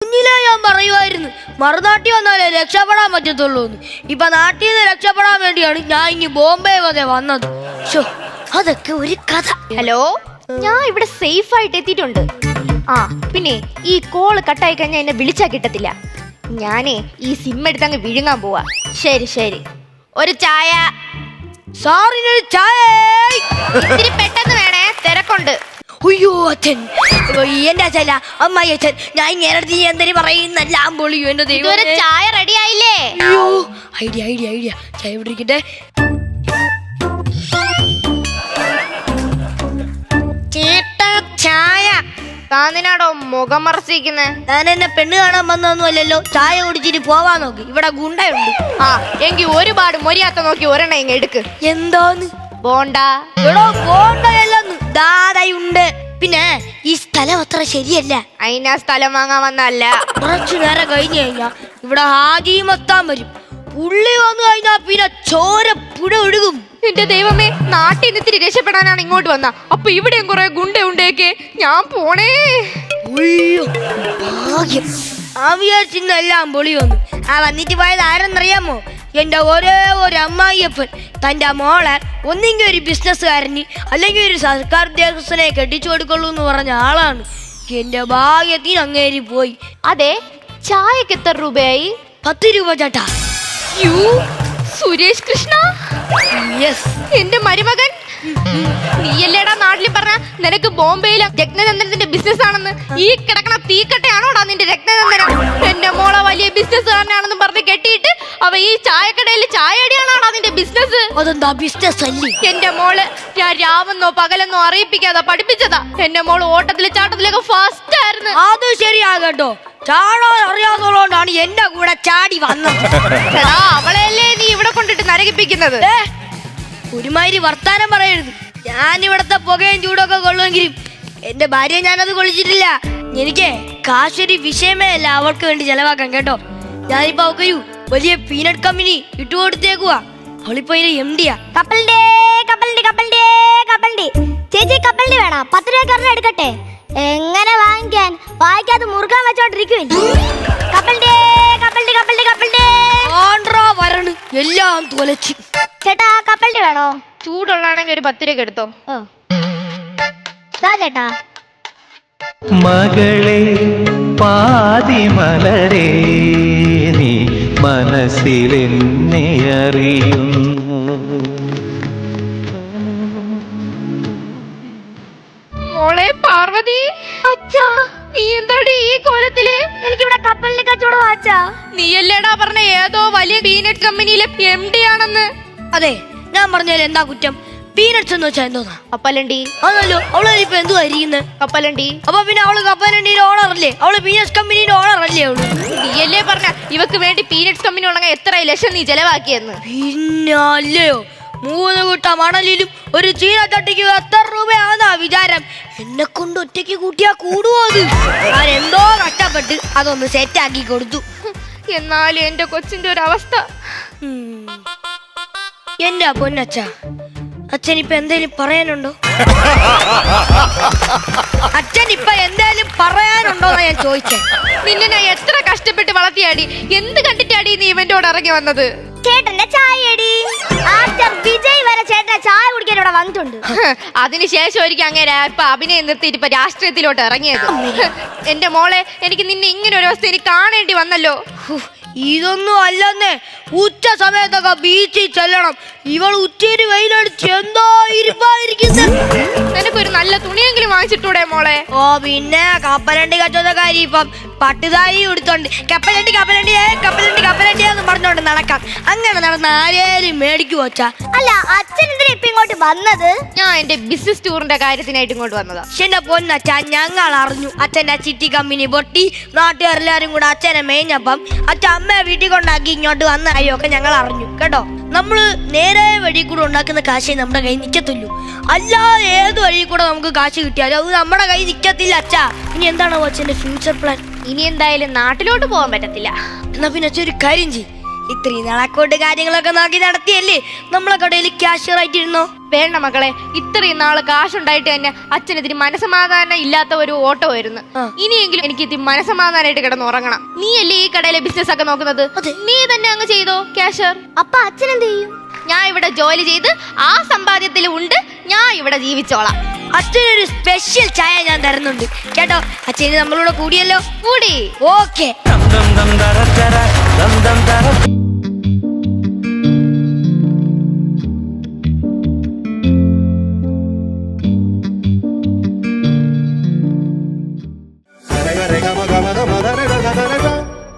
കുഞ്ഞിലെ ഞാൻ പറയുമായിരുന്നു മറുനാട്ടിൽ വന്നാലേ രക്ഷപ്പെടാൻ പറ്റത്തുള്ളൂ എന്ന്. ഇപ്പൊ നാട്ടിൽ നിന്ന് രക്ഷപ്പെടാൻ വേണ്ടിയാണ് ഞാൻ ഇനി ബോംബെ വരെ വന്നത്. അതൊക്കെ ഒരു കഥ. ഹലോ, ഞാൻ ഇവിടെ സേഫ് ആയിട്ട് എത്തിയിട്ടുണ്ട്. ആ പിന്നെ ഈ കോള് കട്ടായി കഴിഞ്ഞാൽ എന്നെ വിളിച്ചാ കിട്ടത്തില്ല. ഞാനേ ഈ സിം എടുത്തങ്ങ് വിഴുങ്ങാൻ പോവാ. ശരി ശരി, ഒരു ചായ. സാറിനൊരു ചായ. ഇത്തിരി പെട്ടെന്ന് വേണേ, തിരക്കുണ്ട്. അയ്യോ അച്ഛൻ, എന്റെ അച്ഛല്ല അമ്മായി അച്ഛൻ, ഞാൻ നേരത്തെ എന്തിനു പറയുന്നെല്ലാം പൊളിയോ എന്റെ ദൈവം. ഇതുവരെ ചായ റെഡി ആയില്ലേ? അയ്യോ, ഐഡിയ ഐഡിയ ഐഡിയ. ചായ പിടിക്കട്ടെ. ചായ. താന്നിനാടോ മുഖം മറച്ചിരിക്കുന്നേ? ഞാൻ എന്നെ പെണ്ണ് കാണാൻ വന്നൊന്നുമല്ലല്ലോ. ചായ കുടിച്ചിട്ട് പോവാൻ നോക്കി, ഇവിടെ ഗുണ്ടയുണ്ട്. ആ എങ്കി ഒരുപാട് മൊരിയാത്ത നോക്കി ഒരെണ്ണം ഇങ്ങ് എടുക്ക്. എന്താന്ന്? ബോണ്ട. എടോ ബോണ്ടയല്ലെന്ന്, ദാതയുണ്ട്. പിന്നെ ഈ സ്ഥലം അത്ര ശരിയല്ല. അതിനാ സ്ഥലം വാങ്ങാൻ വന്നല്ല. കുറച്ചു നേരം കഴിഞ്ഞു കഴിഞ്ഞാ ഇവിടെ ഹാജി മത്താൻ വരും. പുള്ളി വന്നു കഴിഞ്ഞാ പിന്നെ ചോര പുഴ ഒഴുകും. എന്റെ ദൈവമേ, നാട്ടിൽ നിന്ന് ഇത്തിരി രക്ഷപ്പെടാനാണ് ഇങ്ങോട്ട് വന്ന. അപ്പൊ ഇവിടെയും കുറെ ഗുണ്ടയുണ്ടേക്കെ. ഞാൻ പോണേ. അയ്യോ ഭാഗ്യം. ആ വിചാരിച്ചിന്നെല്ലാം പൊളി വന്നു. ആ വന്നിട്ട് പോയത് ആരെന്നറിയാമോ? എന്റെ ഒരേ ഒരു അമ്മായിയപ്പൻ തന്റെ മോളെ ഒന്നെങ്കിൽ ഒരു ബിസിനസ്സുകാരന് അല്ലെങ്കിൽ ഒരു സർക്കാർ ഉദ്യോഗസ്ഥനെ കെട്ടിച്ചു കൊടുക്കുള്ളൂ എന്ന് പറഞ്ഞ ആളാണ്. എന്റെ ഭാഗ്യത്തിന് അങ്ങേരി പോയി. അതെ, ചായക്ക് എത്ര രൂപയായി? 10 രൂപ ചേട്ടാ. യു സുരേഷ് കൃഷ്ണ, എന്റെ മരുമകൻ. നീയല്ലേടാ നാട്ടിൽ പറഞ്ഞ നിനക്ക് ബോംബെയിലെ രത്നചന്ദ്രന്റെ ബിസിനസ് ആണെന്ന്? ഈ കിടക്കണ തീക്കട്ടയാണോടാ നിന്റെ രത്നചന്ദ്രൻ? എന്റെ മോളെ വലിയ ബിസിനസ്സുകാരനാണെന്ന് പറഞ്ഞ് കെട്ടിയിട്ട് അവ ഈ ചായക്കടയിൽ ചായടിയാണോടാ നിന്റെ ബിസിനസ്? അതെന്താ ബിസിനസ് അല്ലേ? എന്റെ മോള് ഞാൻ രാവെന്നോ പകലെന്നോ അറിയിപ്പിക്കാതെ പഠിപ്പിച്ചതാ. എന്റെ മോള് ഓട്ടത്തില് ചാട്ടത്തിലൊക്കെ ഫസ്റ്റ് ആയിരുന്നു. അത് ശരിയാകട്ടോ. ചാടാൻ അറിയാവുന്നതുകൊണ്ടാണ് എന്റെ കൂടെ ചാടി വന്നത്. അവളെയല്ലേ നീ ഇവിടെ കൊണ്ടിട്ട് നരകിപ്പിക്കുന്നത്? ഒരുമാതിരി വർത്താനം പറയരുത്. ഞാൻ ഇവിടത്തെ പുകയും ചൂടൊക്കെ കൊള്ളുമെങ്കിലും എന്റെ ഭാര്യ ഞാനത് കൊള്ളിച്ചിട്ടില്ല. എനിക്ക് കാശൊരു വിഷയമേ അല്ല അവൾക്ക് വേണ്ടി ചെലവാക്കാൻ കേട്ടോ. ഞാനിപ്പോ അവക്കൊരു വലിയ പീനട്ട് കമ്പനി ഇട്ടുകൊടുത്തേക്കുവാ. അവളിപ്പോ MD-യാ. കപ്പലിന്റെ കപ്പലിന്റെ കപ്പലിന്റെ കപ്പലിന്റെ ചേച്ചി കപ്പലിന്റെ വേണം. 10 രൂപ എടുക്കട്ടെ. എങ്ങനെ വാങ്ങിക്കാൻ? വായിക്കാതെ മുറുക്കാൻ വെച്ചോണ്ടിരിക്കുവില്ല. കപ്പലിന്റെ കപ്പലിന്റെ കപ്പലിന്റെ കപ്പലിന്റെ ആണ്ട്രാ വരണ് എല്ലാം തുലച്ച്. ചേട്ടാ കപ്പലിന്റെ വേണോ? ചൂടുള്ളാണെങ്കിൽ ഒരു 10 രൂപ എടുത്തോ. ചേട്ടാ മകളെ പാതിമലരേ, നീ മനസ്സിലെന്നെ അറിയുന്നു. മോളെ പാർവതി, അച്ഛാ നീ എന്താടി ഈ കോലത്തില്? എനിക്കിവിടെ കപ്പലിന്റെ കച്ചവടം അച്ഛാ. നീയല്ലേടാ പറഞ്ഞ ഏതോ വലിയ പീനട്ട് കമ്പനിയിലെ MD ആണെന്ന്? അതെ, ഞാൻ പറഞ്ഞാൽ എന്താ കുറ്റം? പീനട്സ് എന്ന് വെച്ചാൽ എന്തോന്നാ? കപ്പലണ്ടി. അതല്ലോ, അവള് ഇപ്പൊ എന്തുവാ ഇരിക്കുന്നത്? കപ്പലണ്ടി. അപ്പൊ പിന്നെ അവള് കപ്പലണ്ടിയുടെ ഓണർ അല്ലേ? അവള് പീനട്സ് കമ്പനിയുടെ ഓണർ അല്ലേ അവള്? നീയല്ലേ പറഞ്ഞ ഇവക്ക് വേണ്ടി പീനട്സ് കമ്പനി ഉണങ്ങാൻ എത്ര ലക്ഷം നീ ചെലവാക്കിയെന്ന്? പിന്നെ അല്ലയോ, 3 കുട്ട മണലിലും ഒരു ചീനച്ചട്ടിക്ക് എത്ര രൂപയാന്നാ വിചാരം? എന്നെ കൊണ്ട് ഒറ്റയ്ക്ക് കൂട്ടിയാ കൂടുവോ അത്? ഞാൻ എന്തോ കഷ്ടപ്പെട്ട് അതൊന്ന് സെറ്റാക്കി കൊടുത്തു. എന്നാലും എന്റെ കൊച്ചിന്റെ ഒരു അവസ്ഥ. എന്റെ പൊന്നച്ഛ, അച്ഛൻ ഇപ്പൊ എന്തേലും പറയാനുണ്ടോ? അച്ഛൻ ഇപ്പൊ എന്തേലും പറയാനുണ്ടോന്നാ ഞാൻ ചോദിച്ചേ. നിന്നെ ഞാൻ എത്ര കഷ്ടപ്പെട്ട് വളർത്തിയാടി. എന്ത് കണ്ടിട്ടാടി നീ ഇവന്റോട് ഇറങ്ങി വന്നത്? ചേട്ടന്റെ ചായടി. ആക്ടർ വിജയ് വരെ ചേട്ടന്റെ ചായ കുടിക്കാൻ ഇവിടെ വന്നിട്ടുണ്ട്. അതിനുശേഷം ഒരിക്കൽ അങ്ങനെ ഇപ്പൊ അഭിനയം നിർത്തിയിട്ട് ഇപ്പൊ രാഷ്ട്രീയത്തിലോട്ട് ഇറങ്ങിയത്. എന്റെ മോളെ, എനിക്ക് നിന്നെ ഇങ്ങനെ ഒരു അവസ്ഥ എനിക്ക് കാണേണ്ടി വന്നല്ലോ. ഇതൊന്നും അല്ലെന്നേ. ഉച്ച സമയത്തൊക്കെ ബീച്ചിൽ ചെല്ലണം. ഇവൾ ഉച്ചയിൽ വെയിലടിച്ച് എന്തോ ഇരുപ്പായിരിക്കുന്നത്. നിനക്കൊരു നല്ല തുണിയെങ്കിലും വാങ്ങിച്ചിട്ടൂടെ മോളെ? ഓ പിന്നെ കപ്പലണ്ടി കച്ചവടക്കാരി ഇപ്പം പട്ടുതാരി എടുത്തോണ്ട് കപ്പലണ്ടി കപ്പലണ്ടി കപ്പലണ്ടി കപ്പലണ്ടി എന്ന് പറഞ്ഞോണ്ട് നടക്കാം. അങ്ങനെ നടന്ന ആരേലും മേടിക്കു വച്ചാ? അല്ല, അച്ഛൻ എന്തിനാ ഇപ്പൊ ഇങ്ങോട്ട് വന്നത്? ഞാൻ എന്റെ ബിസിനസ് ടൂറിന്റെ കാര്യത്തിനായിട്ട് ഇങ്ങോട്ട് വന്നതാ. അച്ഛന്റെ പൊന്നച്ഛ, ഞങ്ങൾ അറിഞ്ഞു അച്ഛന്റെ ചിട്ടി കമ്പനി പൊട്ടി. നാട്ടുകാരെല്ലാരും കൂടെ അച്ഛനെ മേഞ്ഞപ്പം അച്ഛൻ അമ്മയെ വീട്ടിൽ കൊണ്ടാക്കി ഇങ്ങോട്ട് വന്ന കാര്യമൊക്കെ ഞങ്ങൾ അറിഞ്ഞു കേട്ടോ. നമ്മള് നേരെ വഴി കൂടെ ഉണ്ടാക്കുന്ന കാശേ നമ്മുടെ കയ്യിൽ നിൽക്കത്തുള്ളൂ. അല്ലാതെ ഏത് വഴി കൂടെ നമുക്ക് കാശ് കിട്ടിയാലും അത് നമ്മുടെ കയ്യിൽ നിൽക്കത്തില്ല അച്ഛാ. ഇനി എന്താണോ അച്ഛന്റെ ഫ്യൂച്ചർ പ്ലാൻ? ഇനി എന്തായാലും നാട്ടിലോട്ട് പോകാൻ പറ്റത്തില്ല. എന്നാ പിന്നെ അച്ഛൻ ഒരു കാര്യം ചെയ്യും. ഇത്രയും നാളക്കോട്ട് കാര്യങ്ങളൊക്കെ നോക്കി നടത്തിയല്ലേ നമ്മളെ കടയിൽ ക്യാഷ്യർ ആയിട്ടിരുന്നോ? വേണ്ട മക്കളെ, ഇത്രയും നാള് കാശുണ്ടായിട്ട് തന്നെ അച്ഛനെതിരി മനസമാധാനം ഇല്ലാത്ത ഒരു ഓട്ടമായിരുന്നു. ഇനിയെങ്കിലും എനിക്ക് ഇത്തിരി മനസമാധാനമായിട്ട് കിടന്ന് ഉറങ്ങണം. നീയല്ലേ ഈ കടയിലെ ബിസിനസ് ഒക്കെ നോക്കുന്നത്, നീ തന്നെ അങ്ങ് ചെയ്തോ ക്യാഷർ. അപ്പൊ അച്ഛൻ എന്ത് ചെയ്യും? ഞാൻ ഇവിടെ ജോലി ചെയ്ത് ആ സമ്പാദ്യത്തിൽ ഉണ്ട് ഞാൻ ഇവിടെ ജീവിച്ചോളാം. അച്ഛനൊരു സ്പെഷ്യൽ ചായ ഞാൻ തരുന്നുണ്ട് കേട്ടോ. അച്ഛന് നമ്മളൂടെ കൂടിയല്ലോ. കൂടി. ഓക്കെ. ദം ദം ദം ദര ദര ദം ദം ദര